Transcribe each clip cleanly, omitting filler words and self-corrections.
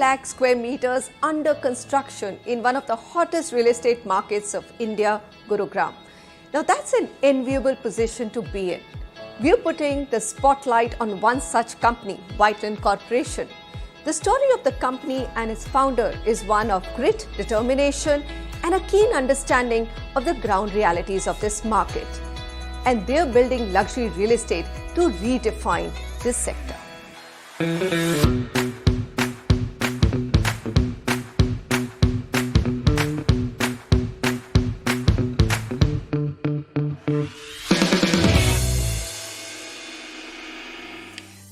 lakh square meters under construction in one of the hottest real estate markets of India, Gurugram. Now that's an enviable position to be in. We're putting the spotlight on one such company, Whiteland Corporation. The story of the company and its founder is one of grit, determination, and a keen understanding of the ground realities of this market. And they're building luxury real estate to redefine this sector.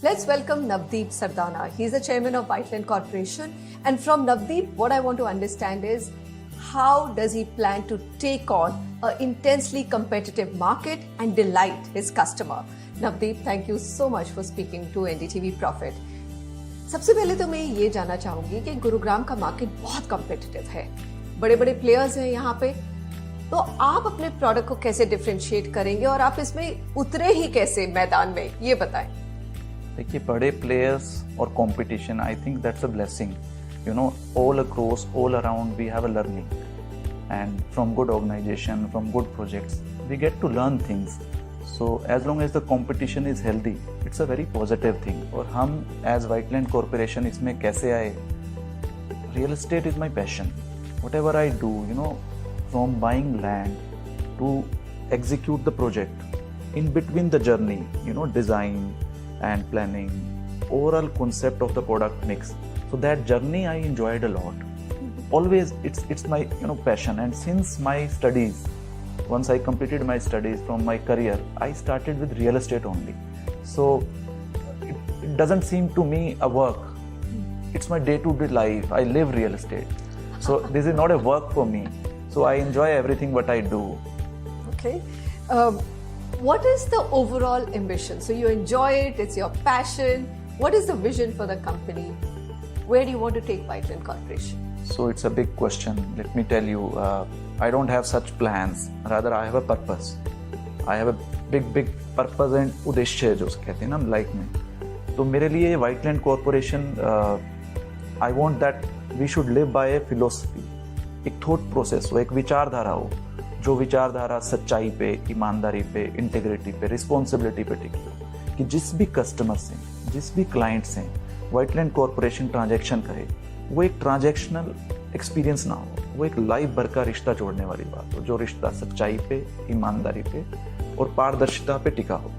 Let's welcome Navdeep Sardana. He's the chairman of Whiteland Corporation. And from Navdeep, what I want to understand is how does he plan to take on an intensely competitive market and delight his customer? Navdeep, thank you so much for speaking to NDTV Profit. सबसे पहले तो मैं ये जानना चाहूंगी कि गुरुग्राम का market बहुत कॉम्पिटिटिव है, बड़े बड़े प्लेयर्स हैं यहाँ पे, तो आप अपने प्रोडक्ट को कैसे डिफरेंशिएट करेंगे और आप इसमें उतरे ही कैसे मैदान में, ये बताएं। देखिए, बड़े प्लेयर्स और competition, I think that's a blessing. You know, all across, all around, we have a learning, and from good organization, from good projects, we get to learn things. So as long as the competition is healthy, it's a very positive thing. और हम as Whiteland Corporation इसमें कैसे आए? Real estate is my passion. Whatever I do, you know, from buying land to execute the project, in between the journey, you know, design and planning, overall concept of the product mix. So that journey I enjoyed a lot. Always it's my passion. And since my studies, once I completed my studies from my career, I started with real estate only. So it doesn't seem to me a work. It's my day-to-day life. I live real estate. So this is not a work for me. So I enjoy everything what I do. Okay. What is the overall ambition? So you enjoy it, it's your passion. What is the vision for the company? Where do you want to take Whiteland Corporation? So it's a big question. Let me tell you, I don't have such plans. Rather, I have a purpose. I have a big purpose and उद्देश्य जो कहते हैं ना life में. तो मेरे लिए Whiteland Corporation, I want that we should live by a philosophy. एक thought process हो, एक विचारधारा हो, जो विचारधारा सच्चाई पे, ईमानदारी पे, इंटेग्रिटी पे, रिस्पॉन्सिबिलिटी पे टिकी हो, कि जिस भी कस्टमर से, जिस भी क्लाइंट से Whiteland Corporation ट्रांजैक्शन करे, वो एक ट्रांजैक्शनल एक्सपीरियंस ना हो, वो एक लाइफ भर का रिश्ता जोड़ने वाली बात हो, जो रिश्ता सच्चाई पे, ईमानदारी पे और पारदर्शिता पे टिका हो.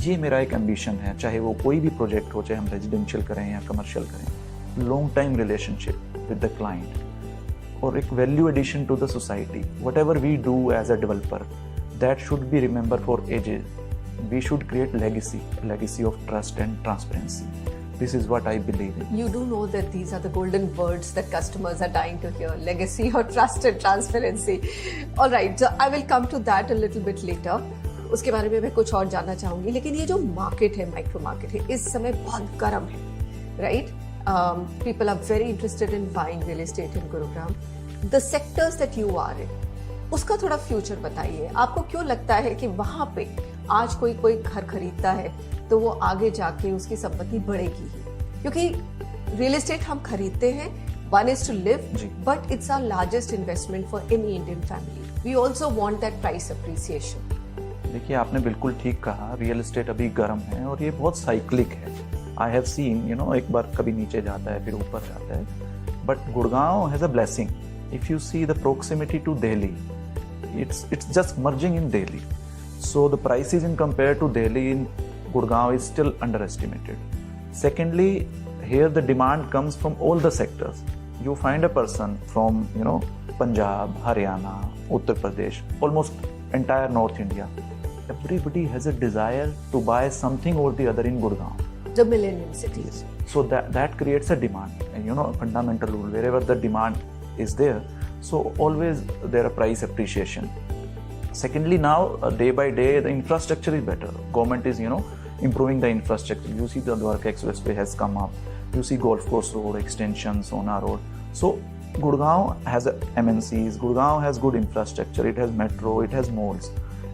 ये मेरा एक एम्बिशन है, चाहे वो कोई भी प्रोजेक्ट हो, चाहे हम रेजिडेंशियल करें या कमर्शियल करें. Long time relationship with the client और एक value addition to the society. Whatever we do as a developer, that should be remember for ages. We should create legacy of trust and transparency. This is what I believe in. You do know that these are the golden words that customers are dying to hear: legacy or trust and transparency. All right, so I will come to that a little bit later. उसके बारे में मैं कुछ और जानना चाहूंगी, लेकिन ये जो मार्केट है, माइक्रो मार्केट है, इस समय बहुत गर्म है, right? People are very interested in buying real estate in Gurugram. The sectors that you are in, उसका थोड़ा फ्यूचर बताइए. आपको क्यों लगता है कि वहाँ पे आज कोई घर खरीदता है तो वो आगे जाके उसकी संपत्ति बढ़ेगी ही? क्योंकि रियल एस्टेट हम खरीदते हैं, one is to live, but it's our largest investment for any Indian family. We also want that price appreciation. देखिए, आपने बिल्कुल ठीक कहा, रियल एस्टेट अभी गर्म है और ये बहुत साइक्लिक है. आई हैव सीन, एक बार कभी नीचे जाता है, फिर ऊपर जाता है. But Gurgaon has a blessing. If you see the proximity to Delhi, it's just merging in Delhi. So the prices in compared to Delhi in Gurgaon is still underestimated. Secondly, here the demand comes from all the sectors. You find a person from, Punjab, Haryana, Uttar Pradesh, almost entire North India. Everybody has a desire to buy something or the other in Gurgaon. The millennium cities. So that creates a demand. And a fundamental rule, wherever the demand is there, so always there are price appreciation. Secondly, now day by day the infrastructure is better. Government is improving the infrastructure. You see the Dwarka Expressway has come up. You see Golf Course Road extension, Sona Road. So Gurgaon has MNCs. Gurgaon has good infrastructure. It has metro. It has malls.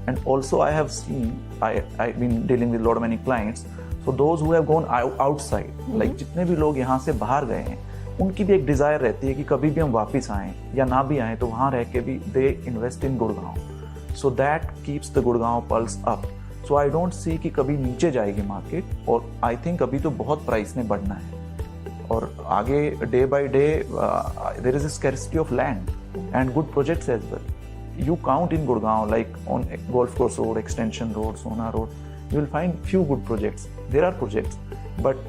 And also I have seen, I've been dealing with a lot of many clients. So those who have gone outside, like जितने भी लोग यहाँ से बाहर गए हैं, उनकी भी एक डिज़ायर रहती है कि कभी भी हम वापस आएँ या ना भी आएँ तो वहाँ रह के भी they invest in Gurgaon, so that keeps the Gurgaon pulse up. So I don't see कि कभी नीचे जाएगी मार्केट, और आई थिंक अभी तो बहुत प्राइस ने बढ़ना है, और आगे day by day there is a scarcity of land and good projects as well. You count in Gurgaon, like on Golf Course Road, Extension Road, Sona Road, you will find few good projects. There are projects, but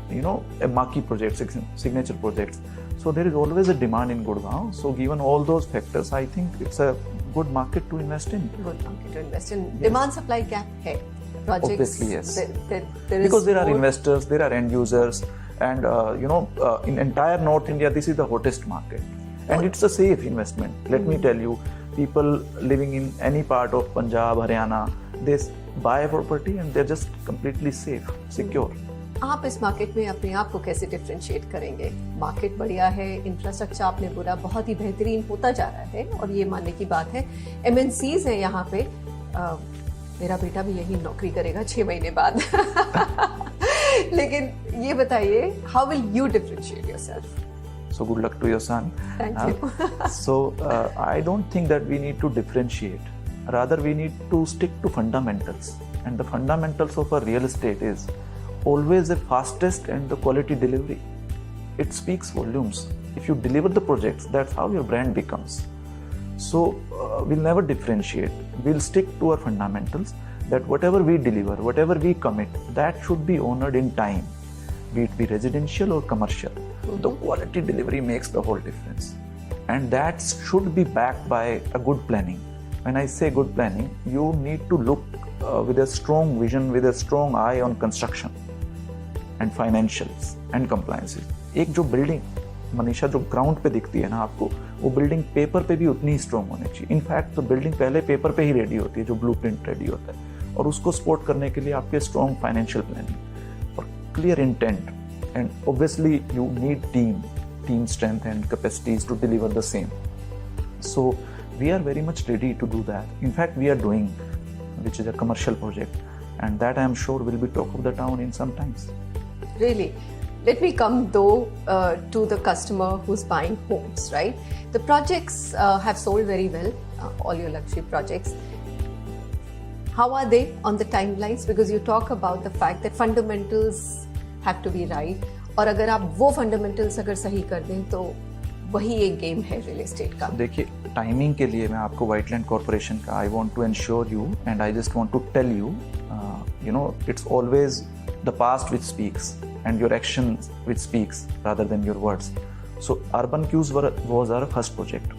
a marquee projects, signature projects. So there is always a demand in Gurgaon. So given all those factors, I think it's a good market to invest in. Good market to invest in. Yes. Demand supply gap hai. Projects. Obviously, yes. There is because there are more investors, there are end users, and in entire North India, this is the hottest market, and it's a safe investment. Let me tell you. People living in any part of Punjab, Haryana, they buy a property and they're just completely safe, secure. आप इस market में अपने आप को कैसे differentiate करेंगे? Market बढ़िया है, इंफ्रास्ट्रक्चर आपने बोला बहुत ही बेहतरीन होता जा रहा है और ये मानने की बात है। MNCs है यहाँ पे, मेरा बेटा भी यही नौकरी करेगा 6 महीने बाद। लेकिन ये बताइए, how will you differentiate yourself? So good luck to your son. Thank you. So I don't think that we need to differentiate. Rather, we need to stick to fundamentals. And the fundamentals of a real estate is always the fastest and the quality delivery. It speaks volumes. If you deliver the projects, that's how your brand becomes. So we'll never differentiate. We'll stick to our fundamentals, that whatever we deliver, whatever we commit, that should be honored in time. Be it be residential or commercial. The quality delivery makes the whole difference, and that should be backed by a good planning. When I say good planning, you need to look with a strong vision, with a strong eye on construction and financials and compliances. एक जो building Manisha जो ground पे दिखती है ना आपको, वो building paper पे भी उतनी ही स्ट्रॉन्ग होनी चाहिए. इनफैक्ट तो बिल्डिंग पहले पेपर पे ही रेडी होती है, जो ब्लूप्रिंट रेडी होता है, और उसको सपोर्ट करने के लिए आपके स्ट्रॉन्ग फाइनेंशियल प्लानिंग और clear intent. And obviously you need team strength and capacities to deliver the same. So we are very much ready to do that. In fact, we are doing, which is a commercial project, and that I am sure will be talk of the town in some times. Really? Let me come though to the customer who's buying homes, right? The projects have sold very well, all your luxury projects. How are they on the timelines? Because you talk about the fact that fundamentals have to be right, और अगर आप वो fundamentals अगर सही कर दें तो वही एक गेम है रियल एस्टेट का. देखिए, टाइमिंग के लिए मैं आपको व्हाइटलैंड कॉर्पोरेशन का I want to ensure you and I just want to tell you, it's always the past which speaks and your actions which speaks rather than your words. So Urban Qs was our first project,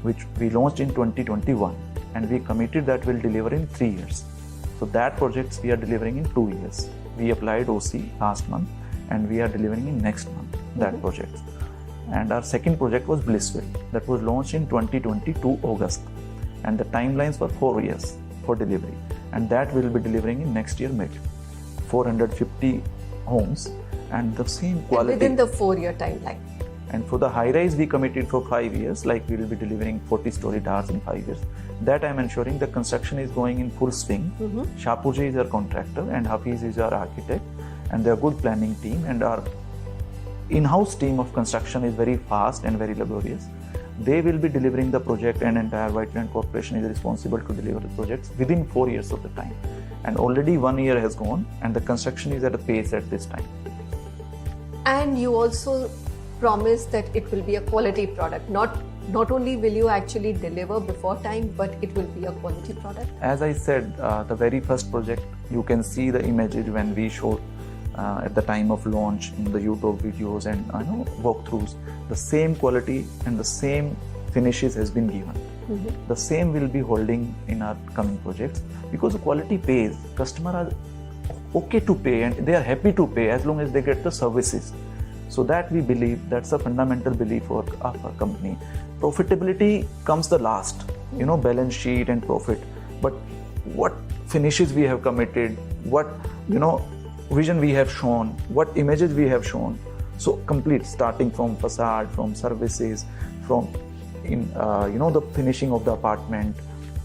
which we launched in 2021, and we committed that we'll deliver in 3 years. So that project we are delivering in 2 years. We applied OC last month, and we are delivering in next month that project. And our second project was Blissville, that was launched in 2022 August, and the timelines were 4 years for delivery, and that we'll be delivering in next year mid. 450 homes and the same quality. And within the 4-year timeline. And for the high rise, we committed for 5 years, like we will be delivering 40-story towers in 5 years. That I am ensuring the construction is going in full swing. Shapoorji is our contractor and Hafiz is our architect, and they are good planning team, and our in-house team of construction is very fast and very laborious. They will be delivering the project, and entire Whiteland Corporation is responsible to deliver the projects within 4 years of the time. And already 1 year has gone, and the construction is at a pace at this time. And you also promise that it will be a quality product. Not only will you actually deliver before time, but it will be a quality product. As I said, the very first project, you can see the images when we showed at the time of launch in the YouTube videos and walkthroughs. The same quality and the same finishes has been given. The same will be holding in our coming projects, because the quality pays. Customers are okay to pay, and they are happy to pay as long as they get the services. So that we believe, that's a fundamental belief of our company. Profitability comes the last, balance sheet and profit. But what finishes we have committed, what vision we have shown, what images we have shown. So complete, starting from facade, from services, from the finishing of the apartment,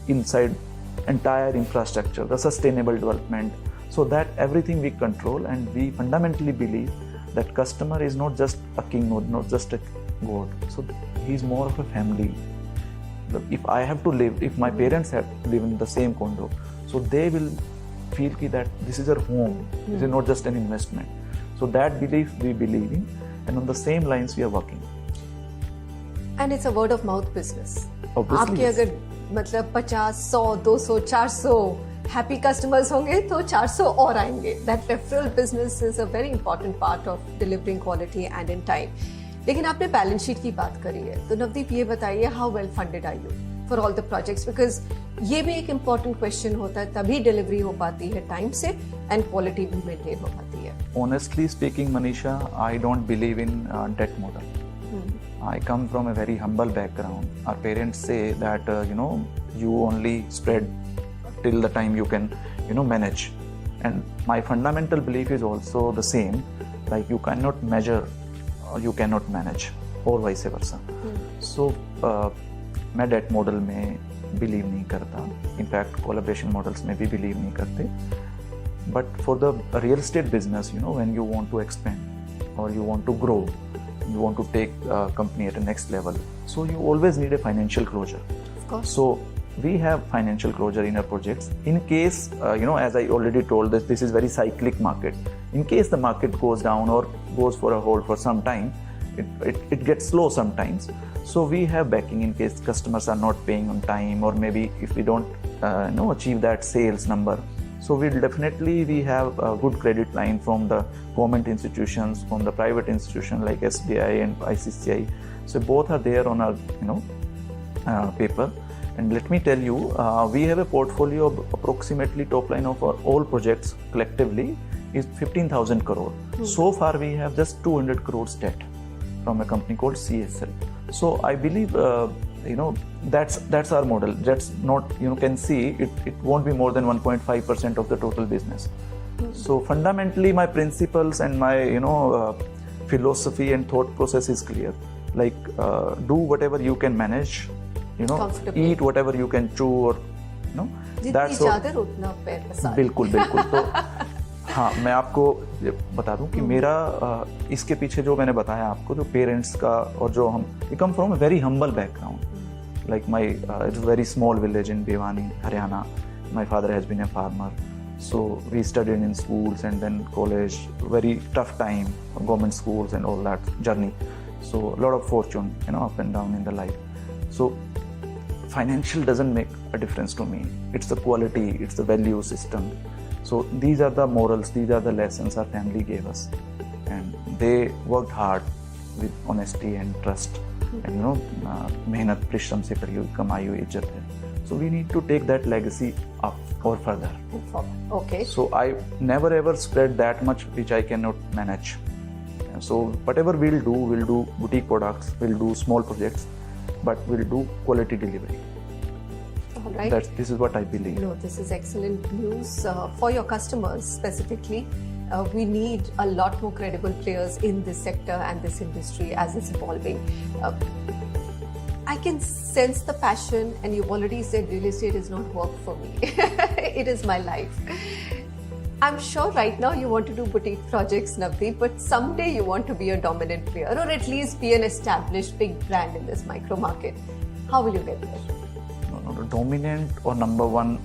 inside entire infrastructure, the sustainable development, so that everything we control, and we fundamentally believe that customer is not just a king or not just a god. So he's more of a family. If I have to live, if my parents have to live in the same condo, so they will feel that this is our home. This is not just an investment. So that belief we believe in, and on the same lines we are working. And it's a word of mouth business. Obviously, आपके yes. अगर मतलब 50, 100, 200, 400 happy customers होंगे तो 400 और आएंगे. That referral business is a very important part of delivering quality and in time. लेकिन आपने balance sheet की बात करी है, तो नवदीप ये बताइए, how well funded are you for all the projects? Because ये भी एक इम्पॉर्टेंट क्वेश्चन होता है, तभी डिलीवरी हो पाती है टाइम से एंड क्वालिटी भी मेंटेन हो पाती है. Honestly speaking, Manisha, I don't believe in debt model. I come from a very humble background. Our parents say that you only spread till the time you can manage, and my fundamental belief is also the same. Like you cannot measure or you cannot manage, or vice versa. So मैं date model में believe नहीं करता. In fact collaboration models में भी believe नहीं करते. But for the real estate business, when you want to expand or you want to grow, you want to take company at a next level, so you always need a financial closure. Of course. So we have financial closure in our projects in case as I already told, this is very cyclic market. In case the market goes down or goes for a hold for some time, it gets slow sometimes, so we have backing in case customers are not paying on time, or maybe if we don't achieve that sales number. So we have a good credit line from the government institutions, from the private institution like SBI and ICCI. So both are there on our paper. And let me tell you, we have a portfolio of approximately top line of our all projects collectively is 15,000 crore. So far we have just 200 crores debt from a company called CSL. So I believe that's our model. That's not, can see it won't be more than 1.5% of the total business. So fundamentally my principles and my philosophy and thought process is clear. Like do whatever you can manage, eat whatever you can chew, or जितनी चादर उतना पैर पसार. बिल्कुल. तो हाँ, मैं आपको बता दूं कि मेरा इसके पीछे जो मैंने बताया आपको, जो पेरेंट्स का और जो हम come from a very humble background. Like it's a very small village in Bhiwani, Haryana. My father has been a farmer. So we studied in schools and then college. Very tough time, government schools and all that journey. So a lot of fortune, up and down in the life. So financial doesn't make a difference to me. It's the quality, it's the value system. So these are the morals, these are the lessons our family gave us. And they worked hard with honesty and trust. And मेहनत परिश्रम से कमाई हुई इज्जत है. So we need to take that legacy up or further. Okay. So I never ever spread that much which I cannot manage. So whatever we'll do boutique products, we'll do small projects, but we'll do quality delivery. All right. This is what I believe. No, this is excellent news for your customers specifically. We need a lot more credible players in this sector and this industry as it's evolving. I can sense the passion, and you've already said real estate is not work for me. It is my life. I'm sure right now you want to do boutique projects, Navdeep, but someday you want to be a dominant player, or at least be an established big brand in this micro market. How will you get there? No, dominant or number one,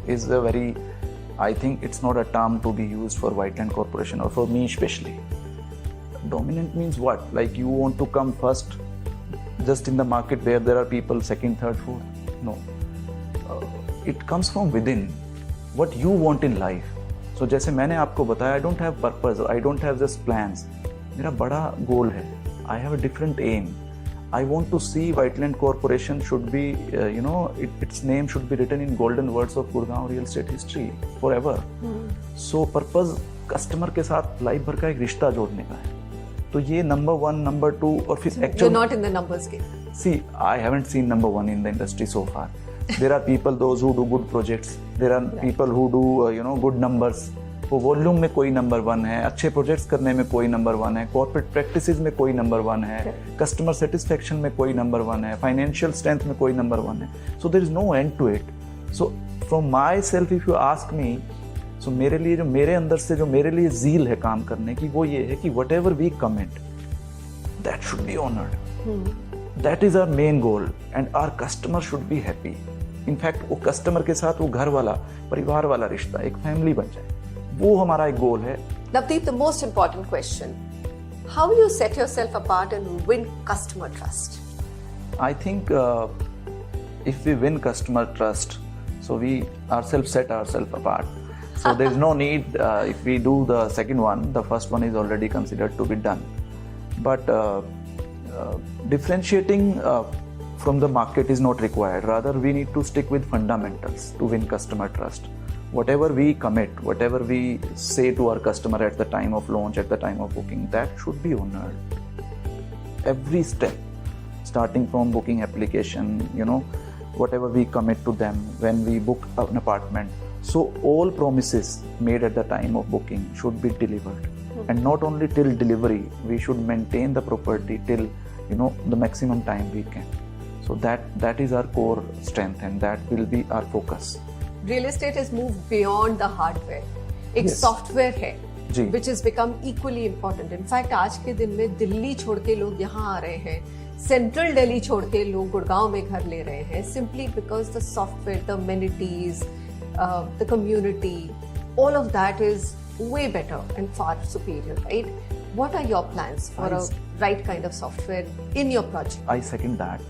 is a very, I think it's not a term to be used for Whiteland Corporation or for me especially. Dominant means what? Like you want to come first just in the market where there are people second, third, fourth? No. It comes from within. What you want in life. So जैसे मैंने आपको बताया, I don't have purpose, I don't have just plans. मेरा बड़ा goal है. I have a different aim. I want to see Whiteland Corporation should be, its name should be written in golden words of Gurgaon real estate history forever. So purpose customer के साथ life भर का एक रिश्ता जोड़ने का है. तो ये number 1, number 2 और फिर actual. You're not in the numbers game. See, I haven't seen number 1 in the industry so far. There are people, those who do good projects. There are people who do, good numbers. वो volume में कोई number 1 है, अच्छे projects करने में कोई number 1 है, corporate practices में कोई नंबर 1 है, कस्टमर सेटिस्फेक्शन में कोई नंबर 1 है, फाइनेंशियल स्ट्रेंथ में कोई नंबर 1 है. So there is no end to it. So from myself if you ask me, so मेरे लिए जो मेरे अंदर से जो मेरे लिए जील है काम करने की, वो ये है कि whatever we comment that should be honoured. That is our main goal and our customer should be happy. In fact वो कस्टमर के साथ वो घर वाला, परिवार वाला रिश्ता, एक फैमिली बन जाए, वो हमारा एक गोल है. Navdeep, the most important question: how will you set yourself apart and win customer trust? I think if we win customer trust, so we ourselves set ourselves apart. So there is no need if we do the second one, the first one is already considered to be done. But differentiating from the market is not required. Rather, we need to stick with fundamentals to win customer trust. Whatever we commit, whatever we say to our customer at the time of launch, at the time of booking, that should be honored. Every step, starting from booking application, whatever we commit to them when we book an apartment. So all promises made at the time of booking should be delivered. And not only till delivery, we should maintain the property till the maximum time we can. So that is our core strength and that will be our focus. Real estate has moved beyond the hardware. एक Yes. Software है जी. which has become equally important. In fact, आज के दिन में दिल्ली छोड़ के लोग यहाँ आ रहे हैं, सेंट्रल दिल्ली छोड़ के लोग गुड़गांव में घर ले रहे हैं, simply because the software, the amenities, the community, all of that is way better and far superior, right? What are your plans for a right kind of software in your project? I second that.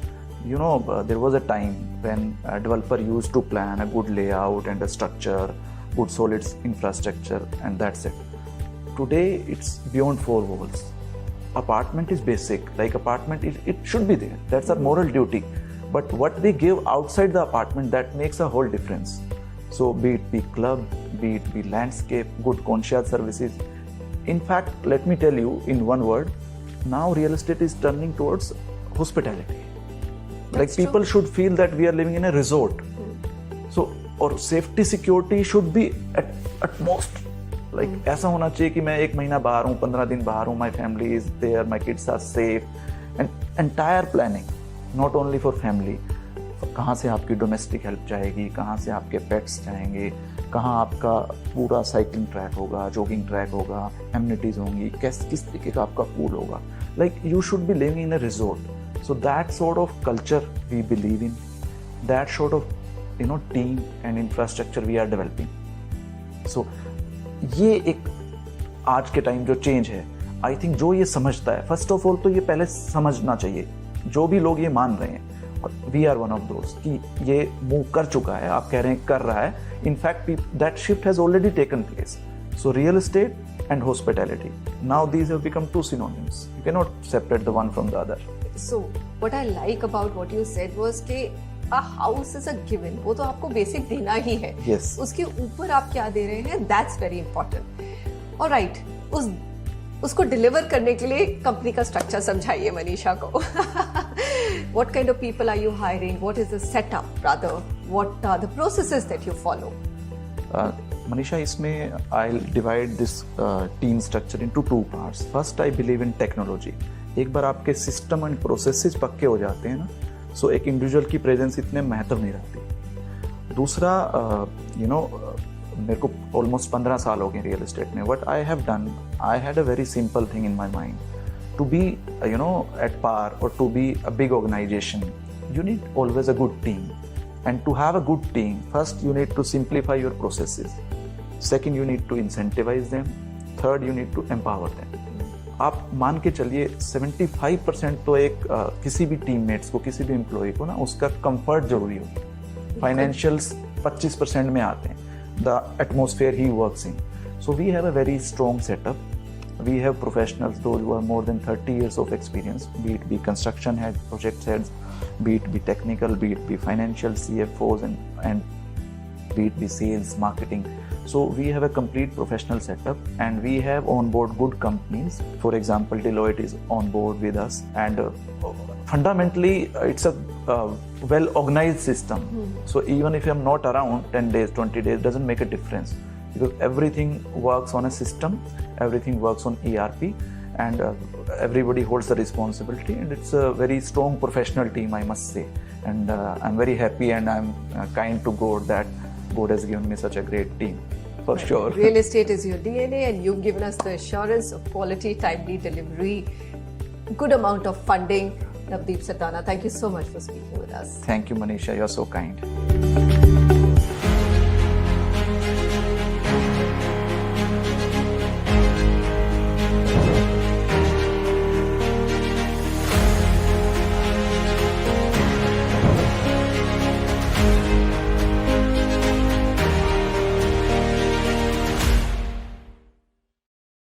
There was a time when a developer used to plan a good layout and a structure, good solid infrastructure, and that's it. Today, it's beyond four walls. Apartment is basic. Like apartment, it should be there. That's our moral duty. But what we give outside the apartment, that makes a whole difference. So be it be club, be it be landscape, good concierge services. In fact, let me tell you in one word, now real estate is turning towards hospitality. Like people should feel that we are living in a resort. So, or safety security should be at most. Like ऐसा होना चाहिए कि मैं 1 महीना बाहर हूँ, 15 दिन बाहर हूँ, my family is there, my kids are safe. And entire planning, not only for family. कहाँ से आपकी डोमेस्टिक हेल्प जाएगी, कहाँ से आपके पेट्स जाएंगे, कहाँ आपका पूरा साइकिलिंग ट्रैक होगा, जॉगिंग ट्रैक होगा, एमिनिटीज होंगी, किस तरीके का आपका पूल होगा. Like you should be living in a resort. So that sort of culture we believe in, that sort of team and infrastructure we are developing. So ये एक आज के टाइम जो चेंज है, आई थिंक जो ये समझता है, फर्स्ट ऑफ ऑल तो ये पहले समझना चाहिए, जो भी लोग ये मान रहे हैं, और वी आर वन ऑफ दोस्त कि ये मूव कर चुका है, आप कह रहे हैं कर रहा है. In fact that shift has already taken place. So real estate and hospitality. Now these have become two synonyms. You cannot separate the one from the other. So what I like about what you said was कि a house is a given. वो तो आपको basic देना ही है. Yes. उसके ऊपर आप क्या दे रहे हैं, that's very important. Alright, उसको डिलीवर करने के लिए कंपनी का स्ट्रक्चर समझाइए मनीषा को. What kind of people are you hiring? What is the setup rather? What are the processes that you follow? Manisha, इसमें I'll divide this team structure into two parts. First, I believe in technology. एक बार आपके system and processes पक्के हो जाते हैं ना, सो एक individual की प्रेजेंस इतने महत्व नहीं रखती. दूसरा, मेरे को ऑलमोस्ट 15 साल हो गए रियल एस्टेट में. What I have done, I had a very simple thing in my mind. To be at par और to be a big organisation, you need always a good team. And to have a good team, first you need to simplify your processes. Second, you need to incentivize them. Third, you need to empower them. आप मान के चलिए 75% तो एक किसी भी teammates को, किसी भी एम्प्लॉय को ना, उसका कंफर्ट जरूरी होगी. फाइनेंशियल्स 25% में आते हैं. The atmosphere he works in. So we have a very strong setup. We have professionals, those who are more than 30 years of experience, be it be construction heads, project heads, be it be technical, be it be financial, CFOs, and be it be sales, marketing. So we have a complete professional setup, and we have on board good companies. For example, Deloitte is on board with us, and fundamentally it's a well organized system. So even if I'm not around 10 days, 20 days, doesn't make a difference. Because everything works on a system, everything works on ERP, and everybody holds the responsibility, and it's a very strong professional team, I must say. And I'm very happy, and I'm kind to God that God has given me such a great team. for sure. Real estate is your DNA, and you've given us the assurance of quality, timely delivery, good amount of funding. Navdeep Sardana, thank you so much for speaking with us. Thank you, Manisha. You're so kind.